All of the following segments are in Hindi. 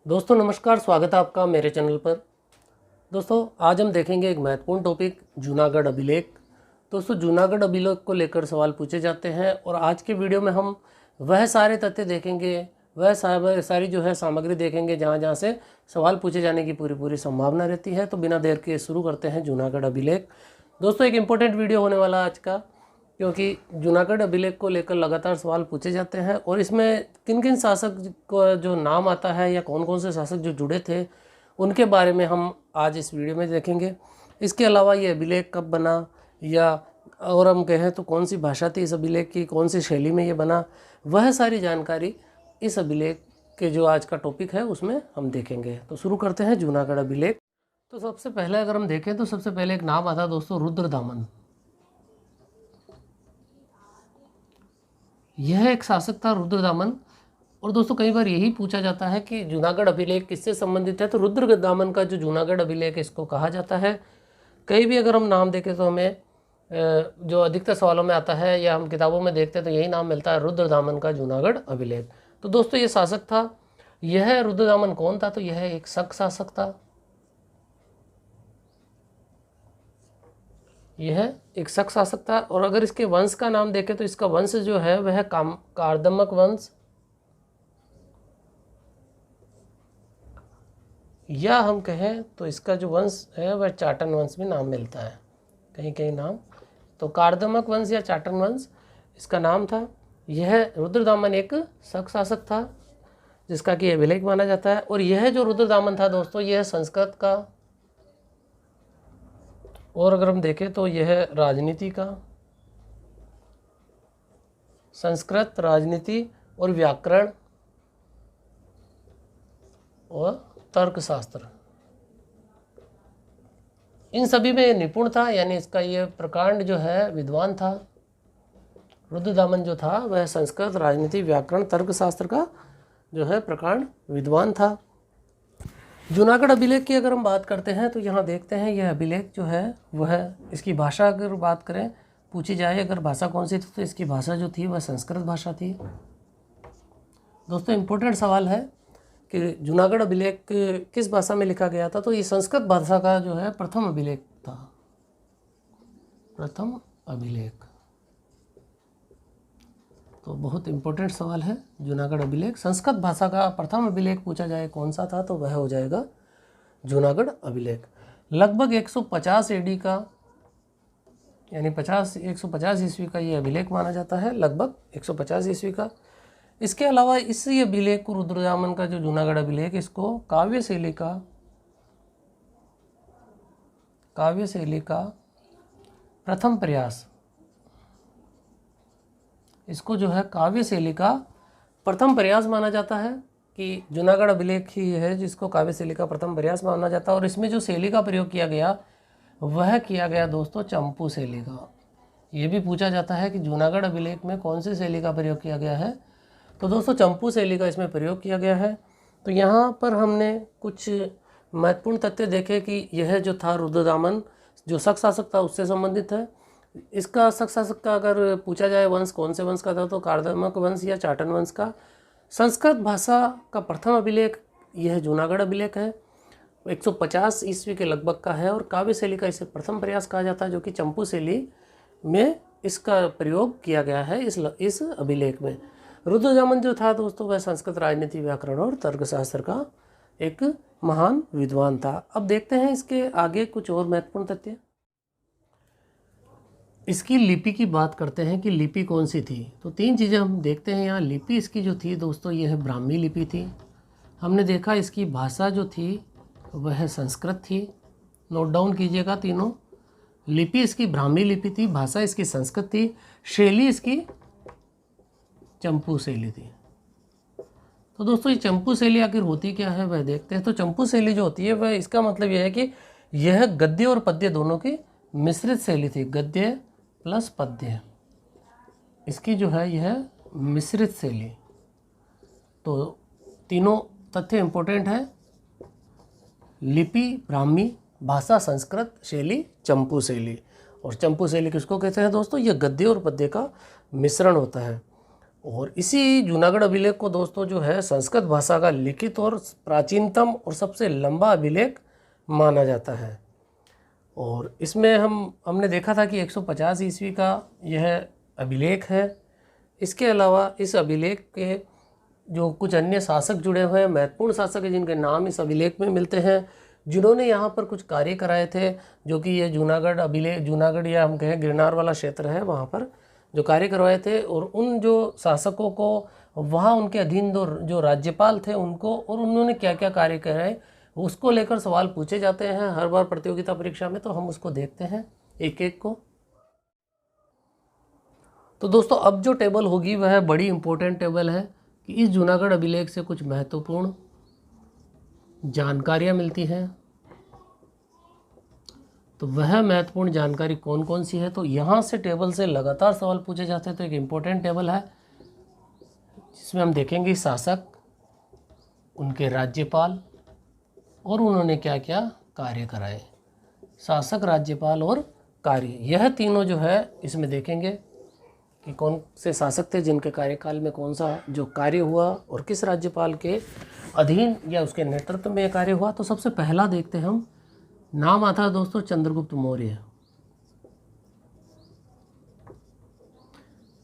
दोस्तों नमस्कार, स्वागत है आपका मेरे चैनल पर। दोस्तों आज हम देखेंगे एक महत्वपूर्ण टॉपिक जूनागढ़ अभिलेख। दोस्तों जूनागढ़ अभिलेख को लेकर सवाल पूछे जाते हैं और आज के वीडियो में हम वह सारे तथ्य देखेंगे, वह सारी जो है सामग्री देखेंगे जहाँ से सवाल पूछे जाने की पूरी संभावना रहती है। तो बिना देर के शुरू करते हैं जूनागढ़ अभिलेख। दोस्तों एक इम्पोर्टेंट वीडियो होने वाला आज का, क्योंकि जूनागढ़ अभिलेख को लेकर लगातार सवाल पूछे जाते हैं और इसमें किन किन शासक का जो नाम आता है या कौन कौन से शासक जो जुड़े थे उनके बारे में हम आज इस वीडियो में देखेंगे। इसके अलावा ये अभिलेख कब बना, या और हम कहें तो कौन सी भाषा थी इस अभिलेख की, कौन सी शैली में ये बना, वह सारी जानकारी इस अभिलेख के जो आज का टॉपिक है उसमें हम देखेंगे। तो शुरू करते हैं जूनागढ़ अभिलेख। तो सबसे पहले अगर हम देखें तो सबसे पहले एक नाम आता है दोस्तों रुद्रदामन। यह एक शासक था रुद्रदामन। और दोस्तों कई बार यही पूछा जाता है कि जूनागढ़ अभिलेख किससे संबंधित है, तो रुद्रदामन का जो जूनागढ़ अभिलेख इसको कहा जाता है। कई भी अगर हम नाम देखें तो हमें जो अधिकतर सवालों में आता है या हम किताबों में देखते हैं तो यही नाम मिलता है, रुद्रदामन का जूनागढ़ अभिलेख। तो दोस्तों ये शासक था। यह रुद्रदामन कौन था, तो यह एक शक शासक था। यह एक शक शासक था। और अगर इसके वंश का नाम देखें तो इसका वंश जो है वह कार्दमक वंश, या हम कहें तो इसका जो वंश है वह चाटन वंश में नाम मिलता है कहीं कहीं नाम। तो कार्दमक वंश या चाटन वंश इसका नाम था। यह रुद्रदामन एक शक शासक था जिसका कि अभिलेख माना जाता है। और यह जो रुद्रदामन था दोस्तों यह संस्कृत का, और अगर हम देखें तो यह राजनीति का, संस्कृत, राजनीति और व्याकरण और तर्कशास्त्र, इन सभी में निपुण था। यानी इसका ये प्रकांड जो है विद्वान था। रुद्रदामन जो था वह संस्कृत, राजनीति, व्याकरण, तर्कशास्त्र का जो है प्रकांड विद्वान था। जूनागढ़ अभिलेख की अगर हम बात करते हैं तो यहाँ देखते हैं यह अभिलेख जो है वह, इसकी भाषा अगर बात करें, पूछी जाए अगर भाषा कौन सी थी तो इसकी भाषा जो थी वह संस्कृत भाषा थी। दोस्तों इम्पोर्टेंट सवाल है कि जूनागढ़ अभिलेख किस भाषा में लिखा गया था, तो ये संस्कृत भाषा का जो है प्रथम अभिलेख था। प्रथम अभिलेख तो बहुत इम्पोर्टेंट सवाल है। जूनागढ़ अभिलेख संस्कृत भाषा का प्रथम अभिलेख पूछा जाए कौन सा था तो वह हो जाएगा जूनागढ़ अभिलेख। लगभग 150 एडी का, यानी 150 ईस्वी का ये अभिलेख माना जाता है, लगभग 150 ईस्वी का। इसके अलावा इसी अभिलेख को, रुद्रदामन का जो जूनागढ़ अभिलेख, इसको काव्य शैली का प्रथम प्रयास, इसको जो है काव्य शैली का प्रथम प्रयास माना जाता है कि जूनागढ़ अभिलेख ही है जिसको काव्य शैली का प्रथम प्रयास माना जाता है। और इसमें जो शैली का प्रयोग किया गया वह किया गया दोस्तों चंपू शैली का। ये भी पूछा जाता है कि जूनागढ़ अभिलेख में कौन सी शैली का प्रयोग किया गया है, तो दोस्तों चंपू शैली का इसमें प्रयोग किया गया है। तो यहाँ पर हमने कुछ महत्वपूर्ण तथ्य देखे कि यह जो था रुद्रदामन जो शक शासक था उससे संबंधित है। इसका शक शासक का अगर पूछा जाए वंश कौन से वंश का था तो कार्दमक वंश या चाटन वंश का। संस्कृत भाषा का प्रथम अभिलेख यह जूनागढ़ अभिलेख है, 150 ईस्वी के लगभग का है। और काव्य शैली का इसे प्रथम प्रयास कहा जाता है जो कि चंपू शैली में इसका प्रयोग किया गया है इस अभिलेख में। रुद्रदामन जो था दोस्तों वह संस्कृत, राजनीति, व्याकरण और तर्कशास्त्र का एक महान विद्वान था। अब देखते हैं इसके आगे कुछ और महत्वपूर्ण तथ्य। इसकी लिपि की बात करते हैं कि लिपि कौन सी थी, तो तीन चीज़ें हम देखते हैं यहाँ। लिपि इसकी जो थी दोस्तों यह ब्राह्मी लिपि थी। हमने देखा इसकी भाषा जो थी वह संस्कृत थी, नोट डाउन कीजिएगा तीनों। लिपि इसकी ब्राह्मी लिपि थी, भाषा इसकी संस्कृत थी, शैली इसकी चंपू शैली थी। तो दोस्तों ये चंपू शैली आखिर होती क्या है वह देखते हैं। तो चंपू शैली जो होती है वह, इसका मतलब यह है कि यह गद्य और पद्य दोनों की मिश्रित शैली थी, गद्य प्लस पद्य, इसकी जो है यह मिश्रित शैली। तो तीनों तथ्य इम्पोर्टेंट है, लिपि ब्राह्मी, भाषा संस्कृत, शैली चंपू शैली। और चंपू शैली किसको कहते हैं दोस्तों, यह गद्य और पद्य का मिश्रण होता है। और इसी जूनागढ़ अभिलेख को दोस्तों जो है संस्कृत भाषा का लिखित और प्राचीनतम और सबसे लंबा अभिलेख माना जाता है। और इसमें हमने देखा था कि 150 ईस्वी का यह अभिलेख है। इसके अलावा इस अभिलेख के जो कुछ अन्य शासक जुड़े हुए हैं, महत्वपूर्ण शासक हैं जिनके नाम इस अभिलेख में मिलते हैं, जिन्होंने यहाँ पर कुछ कार्य कराए थे, जो कि ये जूनागढ़ अभिलेख, जूनागढ़ या हम कहें गिरनार वाला क्षेत्र है, वहाँ पर जो कार्य करवाए थे। और उन जो शासकों को वहाँ उनके अधीन जो राज्यपाल थे उनको, और उन्होंने क्या क्या कार्य कराए, उसको लेकर सवाल पूछे जाते हैं हर बार प्रतियोगिता परीक्षा में। तो हम उसको देखते हैं एक एक को। तो दोस्तों अब जो टेबल होगी वह बड़ी इंपॉर्टेंट टेबल है कि इस जूनागढ़ अभिलेख से कुछ महत्वपूर्ण जानकारियाँ मिलती हैं। तो वह महत्वपूर्ण जानकारी कौन कौन सी है, तो यहाँ से टेबल से लगातार सवाल पूछे जाते हैं। तो एक इम्पोर्टेंट टेबल है जिसमें हम देखेंगे शासक, उनके राज्यपाल और उन्होंने क्या क्या कार्य कराए। शासक, राज्यपाल और कार्य, यह तीनों जो है इसमें देखेंगे कि कौन से शासक थे जिनके कार्यकाल में कौन सा जो कार्य हुआ और किस राज्यपाल के अधीन या उसके नेतृत्व में कार्य हुआ। तो सबसे पहला देखते हैं हम, नाम आता है दोस्तों चंद्रगुप्त मौर्य।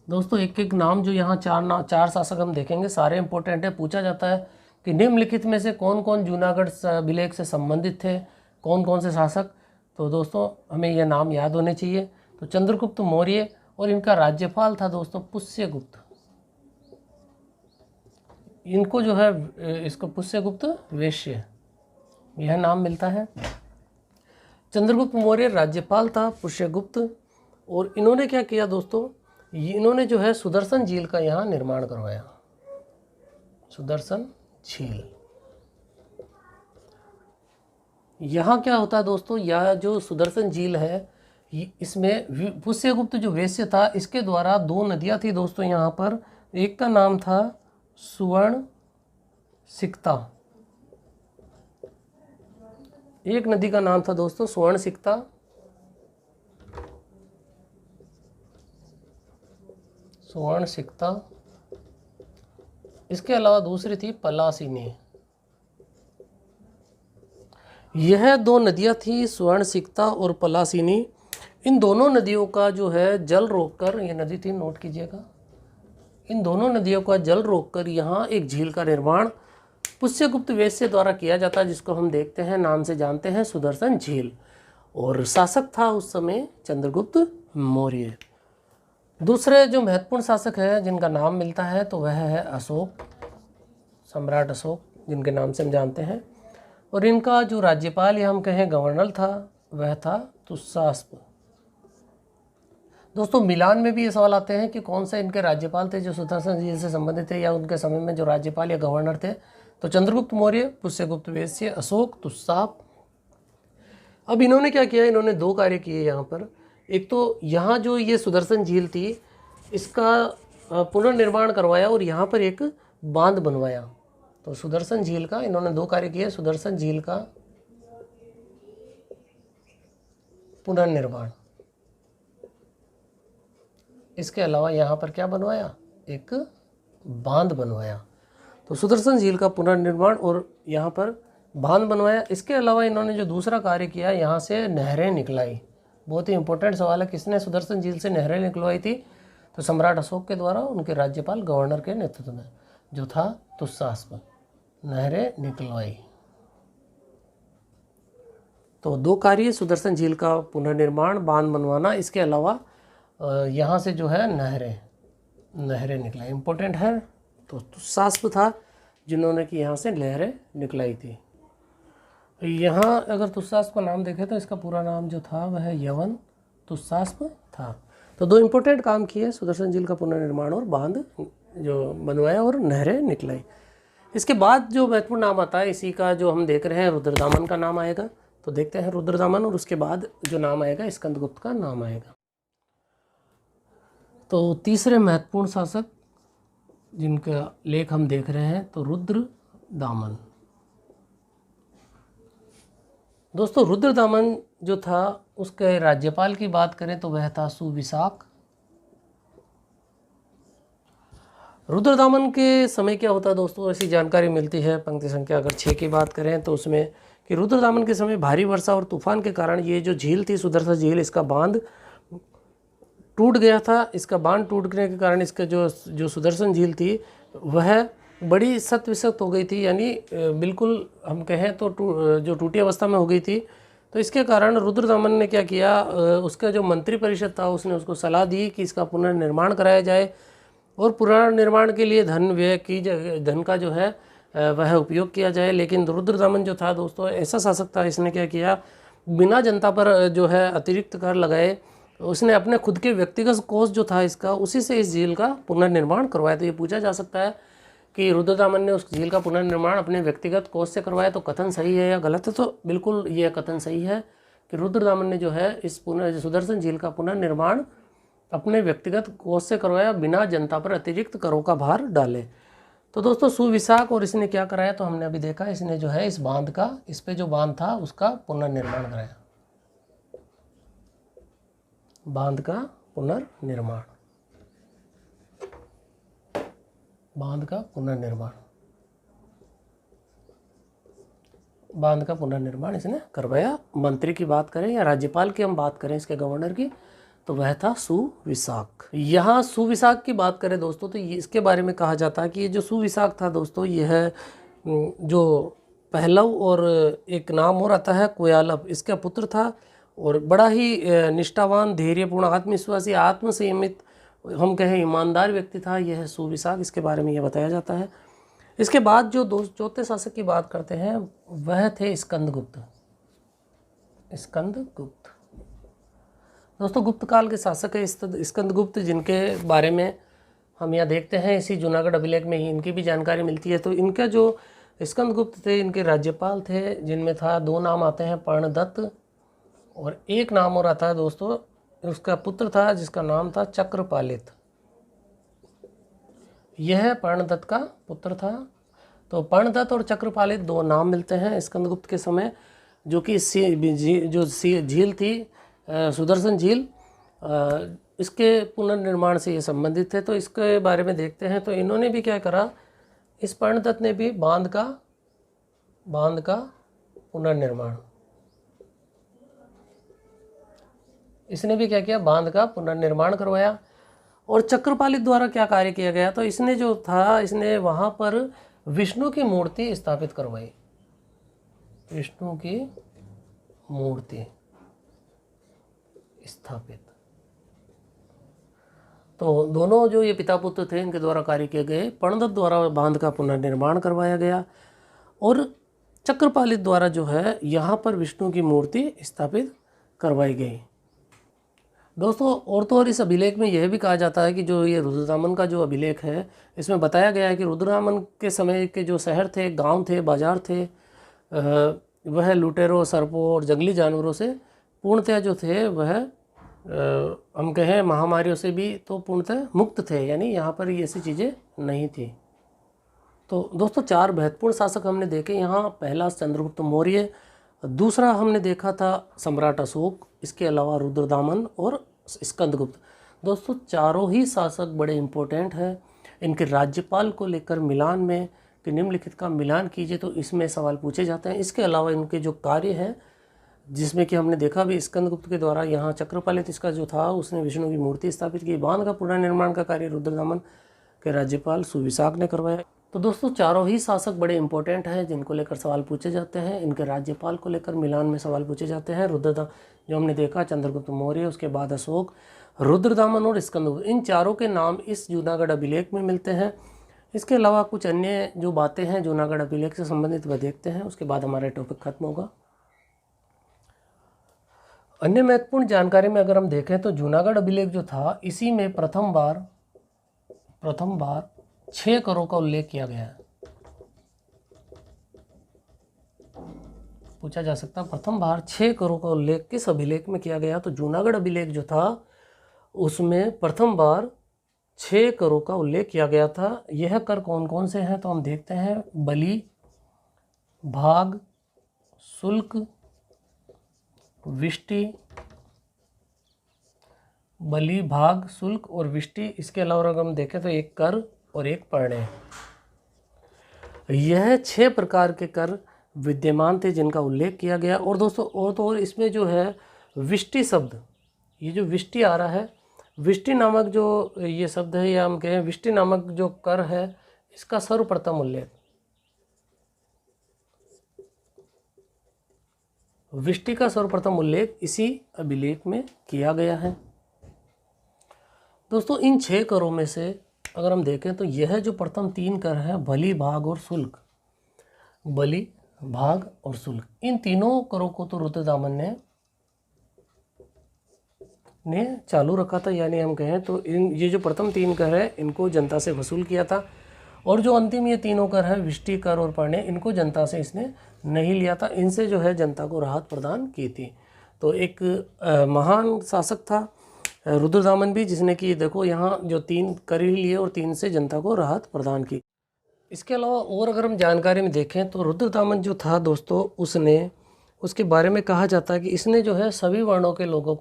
दोस्तों एक एक नाम जो यहाँ चार शासक हम देखेंगे सारे इंपॉर्टेंट है। पूछा जाता है कि निम्नलिखित में से कौन कौन जूनागढ़ अभिलेख से संबंधित थे, कौन कौन से शासक। तो दोस्तों हमें यह नाम याद होने चाहिए। तो चंद्रगुप्त मौर्य, और इनका राज्यपाल था दोस्तों पुष्यगुप्त। इनको जो है इसको पुष्यगुप्त वैश्य यह नाम मिलता है। चंद्रगुप्त मौर्य राज्यपाल था पुष्यगुप्त, और इन्होंने क्या किया दोस्तों, इन्होंने जो है सुदर्शन झील का यहाँ निर्माण करवाया। सुदर्शन झील, यहाँ क्या होता है दोस्तों, यह जो सुदर्शन झील है इसमें पुष्यगुप्त जो वैश्य था इसके द्वारा दो नदियाँ थी दोस्तों यहाँ पर। एक का नाम था सुवर्ण सिकता, एक नदी का नाम था दोस्तों स्वर्ण सिकता, स्वर्ण सिकता। इसके अलावा दूसरी थी पलासिनी। यह दो नदियां थी स्वर्ण सिकता और पलासिनी। इन दोनों नदियों का जो है जल रोककर, ये नदी थी नोट कीजिएगा, इन दोनों नदियों का जल रोककर यहाँ एक झील का निर्माण पुष्यगुप्त वैश्य द्वारा किया जाता है, जिसको हम देखते हैं नाम से जानते हैं सुदर्शन झील। और शासक था उस समय चंद्रगुप्त मौर्य। दूसरे जो महत्वपूर्ण शासक हैं जिनका नाम मिलता है तो वह है अशोक, सम्राट अशोक, जिनके नाम से हम जानते हैं। और इनका जो राज्यपाल या हम कहें गवर्नर था वह था तुस्सास्प। दोस्तों मिलान में भी ये सवाल आते हैं कि कौन से इनके राज्यपाल थे जो सुदर्शन झील से संबंधित थे, या उनके समय में जो राज्यपाल या गवर्नर थे। तो चंद्रगुप्त मौर्य, पुष्यगुप्त वैश्य, अशोक, तुस्साप। अब इन्होंने क्या किया, इन्होंने दो कार्य किए यहाँ पर। एक तो यहाँ जो ये सुदर्शन झील थी इसका पुनर्निर्माण करवाया और यहाँ पर एक बांध बनवाया। तो सुदर्शन झील का इन्होंने दो कार्य किए, सुदर्शन झील का पुनर्निर्माण, इसके अलावा यहाँ पर क्या बनवाया, एक बांध बनवाया। तो सुदर्शन झील का पुनर्निर्माण और यहाँ पर बांध बनवाया। इसके अलावा इन्होंने जो दूसरा कार्य किया, यहाँ से नहरें निकलाई। बहुत ही इंपॉर्टेंट सवाल है, किसने सुदर्शन झील से नहरें निकलवाई थी। तो सम्राट अशोक के द्वारा, उनके राज्यपाल गवर्नर के नेतृत्व में जो था तुस्सास्प, नहरें निकलवाई। तो दो कार्य, सुदर्शन झील का पुनर्निर्माण, बांध बनवाना, इसके अलावा यहाँ से जो है नहरें निकलाई, इंपॉर्टेंट है। तो तुस्सास्प था जिन्होंने कि यहाँ से नहरें निकलाई थी। यहाँ अगर तुस्सास्प का नाम देखें तो इसका पूरा नाम जो था वह यवन तुस्सास्प था। तो दो इंपॉर्टेंट काम किए, सुदर्शन झील का पुनर्निर्माण और बांध जो बनवाया और नहरें निकलाई। इसके बाद जो महत्वपूर्ण नाम आता है इसी का जो हम देख रहे हैं, रुद्रदामन का नाम आएगा। तो देखते हैं रुद्रदामन, और उसके बाद जो नाम आएगा स्कंदगुप्त का नाम आएगा। तो तीसरे महत्वपूर्ण शासक जिनका लेख हम देख रहे हैं तो रुद्रदामन। दोस्तों रुद्रदामन जो था उसके राज्यपाल की बात करें तो वह था सुविशाख। रुद्रदामन के समय क्या होता है दोस्तों, ऐसी जानकारी मिलती है पंक्ति संख्या अगर 6 की बात करें तो उसमें कि रुद्रदामन के समय भारी वर्षा और तूफान के कारण ये जो झील थी सुदर्शन झील, इसका बांध टूट गया था। इसका बांध टूटने के कारण इसका जो सुदर्शन झील थी वह बड़ी सत विसत हो गई थी, यानी बिल्कुल हम कहें तो जो टूटी अवस्था में हो गई थी। तो इसके कारण रुद्रदामन ने क्या किया, उसका जो मंत्री परिषद था उसने उसको सलाह दी कि इसका पुनर्निर्माण कराया जाए और पुनर्निर्माण के लिए धन का जो है वह उपयोग किया जाए। लेकिन रुद्रदामन जो था दोस्तों ऐसा शासक था, इसने क्या किया, बिना जनता पर जो है अतिरिक्त कर लगाए उसने अपने खुद के व्यक्तिगत कोष जो था इसका, उसी से इस झील का पुनर्निर्माण करवाया। तो ये पूछा जा सकता है कि रुद्रदामन ने उस झील का पुनर्निर्माण अपने व्यक्तिगत कोष से करवाया, तो कथन सही है या गलत है? तो बिल्कुल ये कथन सही है कि रुद्रदामन ने जो है इस सुदर्शन झील का पुनर्निर्माण अपने व्यक्तिगत कोष से करवाया, बिना जनता पर अतिरिक्त करों का भार डाले। तो दोस्तों सुविशाख और इसने क्या कराया, तो हमने अभी देखा इसने जो है इस बांध का, इस पे जो बांध था उसका पुनर्निर्माण कराया, बांध का पुनर्निर्माण, बांध का पुनर्निर्माण, बांध का पुनर्निर्माण इसने करवाया। मंत्री की बात करें या राज्यपाल की हम बात करें, इसके गवर्नर की, तो वह था सुविशाख। यहाँ सुविशाख की बात करें दोस्तों तो ये इसके बारे में कहा जाता है कि ये जो सुविशाख था दोस्तों, यह जो पहलव और एक नाम और आता है कोयालव, इसका पुत्र था और बड़ा ही निष्ठावान, धैर्यपूर्ण, आत्मविश्वासी, आत्मसंयमित, हम कहें ईमानदार व्यक्ति था यह सुविशाख। इसके बारे में यह बताया जाता है। इसके बाद जो चौथे शासक की बात करते हैं वह थे स्कंदगुप्त। स्कंदगुप्त दोस्तों गुप्त काल के शासक है स्कंदगुप्त, जिनके बारे में हम यहाँ देखते हैं इसी जूनागढ़ अभिलेख में ही इनकी भी जानकारी मिलती है। तो इनका जो स्कंदगुप्त थे, इनके राज्यपाल थे, जिनमें था 2 नाम आते हैं पर्णदत्त और एक नाम और आता है दोस्तों, उसका पुत्र था जिसका नाम था चक्रपालित। यह पर्णदत्त का पुत्र था। तो पर्णदत्त और चक्रपालित 2 नाम मिलते हैं स्कंदगुप्त के समय, जो कि झील थी सुदर्शन झील, इसके पुनर्निर्माण से ये संबंधित थे। तो इसके बारे में देखते हैं। तो इन्होंने भी क्या करा, इस पर्णदत्त ने भी बांध का पुनर्निर्माण, इसने भी क्या किया, बांध का पुनर्निर्माण करवाया। और चक्रपालित द्वारा क्या कार्य किया गया, तो इसने जो था इसने वहाँ पर विष्णु की मूर्ति स्थापित करवाई, विष्णु की मूर्ति स्थापित। तो दोनों जो ये पिता पुत्र थे इनके द्वारा कार्य किए गए। पर्णदत्त द्वारा बांध का पुनर्निर्माण करवाया गया और चक्रपालित द्वारा जो है यहाँ पर विष्णु की मूर्ति स्थापित करवाई गई। दोस्तों और तो और इस अभिलेख में यह भी कहा जाता है कि जो ये रुद्रदामन का जो अभिलेख है इसमें बताया गया है कि रुद्रदामन के समय के जो शहर थे, गांव थे, बाजार थे, वह लुटेरों, सर्पों और जंगली जानवरों से पूर्णतः जो थे वह हम कहें महामारियों से भी तो पूर्णतः मुक्त थे, यानी यहाँ पर ये ऐसी चीज़ें नहीं थी। तो दोस्तों 4 महत्वपूर्ण शासक हमने देखे यहाँ। पहला चंद्रगुप्त मौर्य, दूसरा हमने देखा था सम्राट अशोक, इसके अलावा रुद्रदामन और स्कंदगुप्त। दोस्तों चारों ही शासक बड़े इम्पोर्टेंट हैं। इनके राज्यपाल को लेकर मिलान में कि निम्नलिखित का मिलान कीजिए, तो इसमें सवाल पूछे जाते हैं। इसके अलावा इनके जो कार्य हैं, जिसमें कि हमने देखा भी स्कंदगुप्त के द्वारा यहाँ चक्रपालित इसका जो था उसने विष्णु की मूर्ति स्थापित की। बांध का पुनर्निर्माण का कार्य रुद्रदामन के राज्यपाल सुविशाख ने करवाया। तो दोस्तों चारों ही शासक बड़े इंपॉर्टेंट हैं जिनको लेकर सवाल पूछे जाते हैं। इनके राज्यपाल को लेकर मिलान में सवाल पूछे जाते हैं। जो हमने देखा चंद्रगुप्त मौर्य, उसके बाद अशोक, रुद्रदामन और स्कंदगुप्त, इन चारों के नाम इस जूनागढ़ अभिलेख में मिलते हैं। इसके अलावा कुछ अन्य जो बातें हैं जूनागढ़ अभिलेख से संबंधित वह देखते हैं, उसके बाद हमारा टॉपिक खत्म होगा। अन्य महत्वपूर्ण जानकारी में अगर हम देखें तो जूनागढ़ अभिलेख जो था इसी में प्रथम बार 6 करों का उल्लेख किया गया है। पूछा जा सकता है प्रथम बार 6 करों का उल्लेख किस अभिलेख में किया गया, तो जूनागढ़ अभिलेख जो था उसमें प्रथम बार 6 करों का उल्लेख किया गया था। यह कर कौन कौन से हैं, तो हम देखते हैं बलि, भाग, शुल्क, विष्टि, बलि, भाग, शुल्क और विष्टि। इसके अलावा अगर हम देखें तो एक कर और एक परण्य। यह 6 प्रकार के कर विद्यमान थे जिनका उल्लेख किया गया। और दोस्तों और इसमें जो है विष्टि शब्द, ये जो विष्टि आ रहा है, विष्टि नामक जो ये शब्द है, या हम कहें विष्टि नामक जो कर है, इसका सर्वप्रथम उल्लेख विष्टि का सर्वप्रथम उल्लेख इसी अभिलेख में किया गया है। दोस्तों इन 6 करों में से अगर हम देखें तो यह जो प्रथम 3 कर है, बलि, भाग और शुल्क, बलि, भाग और शुल्क, इन तीनों करों को तो रुद्रदामन ने चालू रखा था। यानी हम कहें तो ये जो प्रथम 3 कर है इनको जनता से वसूल किया था, और जो अंतिम ये तीनों कर है, विष्टि, कर और परण्य, इनको जनता से इसने नहीं लिया था। इनसे जो है जनता को राहत प्रदान की थी। तो एक महान शासक था रुद्रदामन भी, जिसने कि देखो यहाँ जो 3 कर ही लिए और 3 से जनता को राहत प्रदान की। इसके अलावा और अगर हम जानकारी में देखें तो रुद्रदामन जो था दोस्तों, उसके बारे में कहा जाता है कि इसने जो है सभी वर्णों के लोगों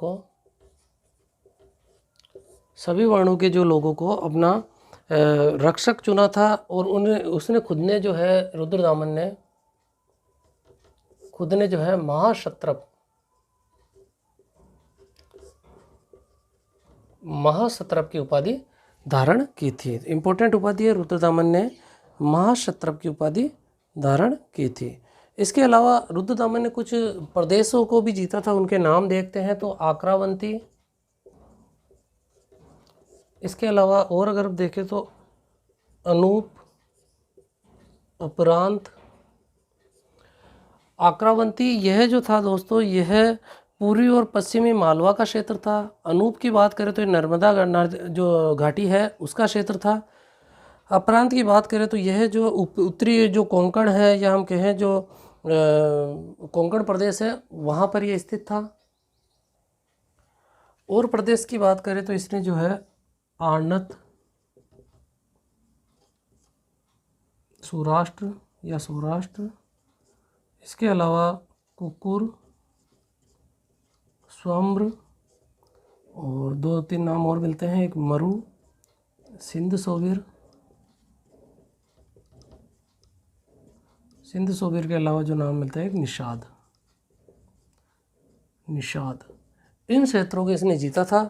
को अपना रक्षक चुना था। और उसने खुद ने जो है, रुद्रदामन ने खुद ने जो है महाक्षत्रप की उपाधि धारण की थी। इंपॉर्टेंट उपाधि है, रुद्रदामन ने महाक्षत्रप की उपाधि धारण की थी। इसके अलावा रुद्रदामन ने कुछ प्रदेशों को भी जीता था, उनके नाम देखते हैं। तो आक्रावंती, इसके अलावा और अगर देखें तो अनूप, अपरांत, आक्रावंती, यह जो था दोस्तों, यह पूर्वी और पश्चिमी मालवा का क्षेत्र था। अनूप की बात करें तो ये नर्मदा जो घाटी है उसका क्षेत्र था। अपरांत की बात करें तो यह जो उत्तरी जो कोंकण है, या हम कहें जो कोंकण प्रदेश है, वहाँ पर ये स्थित था। और प्रदेश की बात करें तो इसने जो है आनत, सौराष्ट्र या सौराष्ट्र, इसके अलावा कुकुर, स्वम्र, और 2-3 नाम और मिलते हैं, एक मरु, सिंध सोवीर के अलावा जो नाम मिलता है एक निषाद। इन क्षेत्रों को इसने जीता था।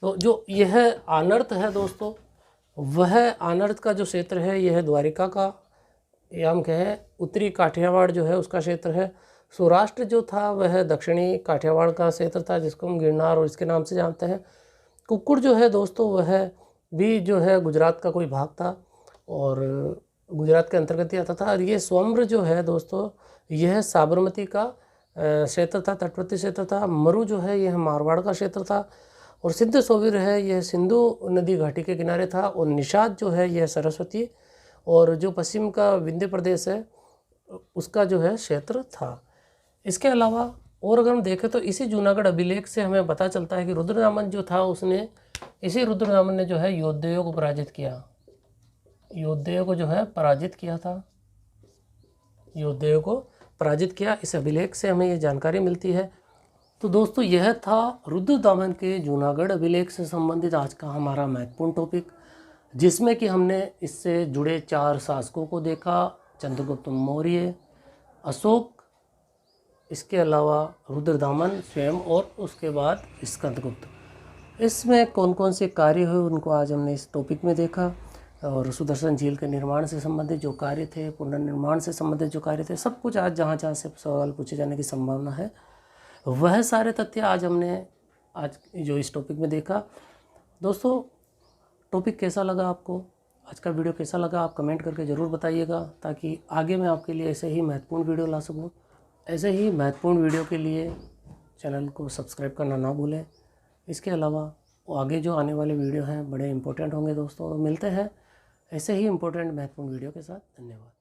तो जो यह आनर्त है दोस्तों, वह आनर्त का जो क्षेत्र है यह द्वारिका का, या हम कहें उत्तरी काठियावाड़ जो है उसका क्षेत्र है। सौराष्ट्र जो था वह दक्षिणी काठियावाड़ का क्षेत्र था, जिसको हम गिरनार और इसके नाम से जानते हैं। कुक्कुर जो है दोस्तों, वह भी जो है गुजरात का कोई भाग था और गुजरात के अंतर्गत ही आता था। और ये स्वम्र जो है दोस्तों, यह साबरमती का क्षेत्र था, तटवर्ती क्षेत्र था। मरु जो है यह मारवाड़ का क्षेत्र था। और सिंध सोवीर है, यह सिंधु नदी घाटी के किनारे था। और निषाद जो है यह सरस्वती और जो पश्चिम का विंध्य प्रदेश है उसका जो है क्षेत्र था। इसके अलावा और अगर हम देखें तो इसी जूनागढ़ अभिलेख से हमें पता चलता है कि रुद्रदामन जो था, इसी रुद्रदामन ने जो है योद्धेयों को पराजित किया। योद्धेयों को जो है पराजित किया था, योद्धेयों को पराजित किया। इस अभिलेख से हमें ये जानकारी मिलती है। तो दोस्तों यह था रुद्रदामन के जूनागढ़ अभिलेख से संबंधित आज का हमारा महत्वपूर्ण टॉपिक, जिसमें कि हमने इससे जुड़े 4 शासकों को देखा, चंद्रगुप्त मौर्य, अशोक, इसके अलावा रुद्रदामन स्वयं और उसके बाद स्कंदगुप्त। इसमें कौन कौन से कार्य हुए उनको आज हमने इस टॉपिक में देखा। और सुदर्शन झील के निर्माण से संबंधित जो कार्य थे, पुनर्निर्माण से संबंधित जो कार्य थे, सब कुछ आज जहाँ जहाँ से सवाल पूछे जाने की संभावना है, वह सारे तथ्य आज जो इस टॉपिक में देखा। दोस्तों टॉपिक कैसा लगा आपको, आज का वीडियो कैसा लगा, आप कमेंट करके ज़रूर बताइएगा, ताकि आगे मैं आपके लिए ऐसे ही महत्वपूर्ण वीडियो ला सकूं। ऐसे ही महत्वपूर्ण वीडियो के लिए चैनल को सब्सक्राइब करना ना भूलें। इसके अलावा आगे जो आने वाले वीडियो हैं बड़े इंपॉर्टेंट होंगे दोस्तों। मिलते हैं ऐसे ही इंपॉर्टेंट महत्वपूर्ण वीडियो के साथ। धन्यवाद।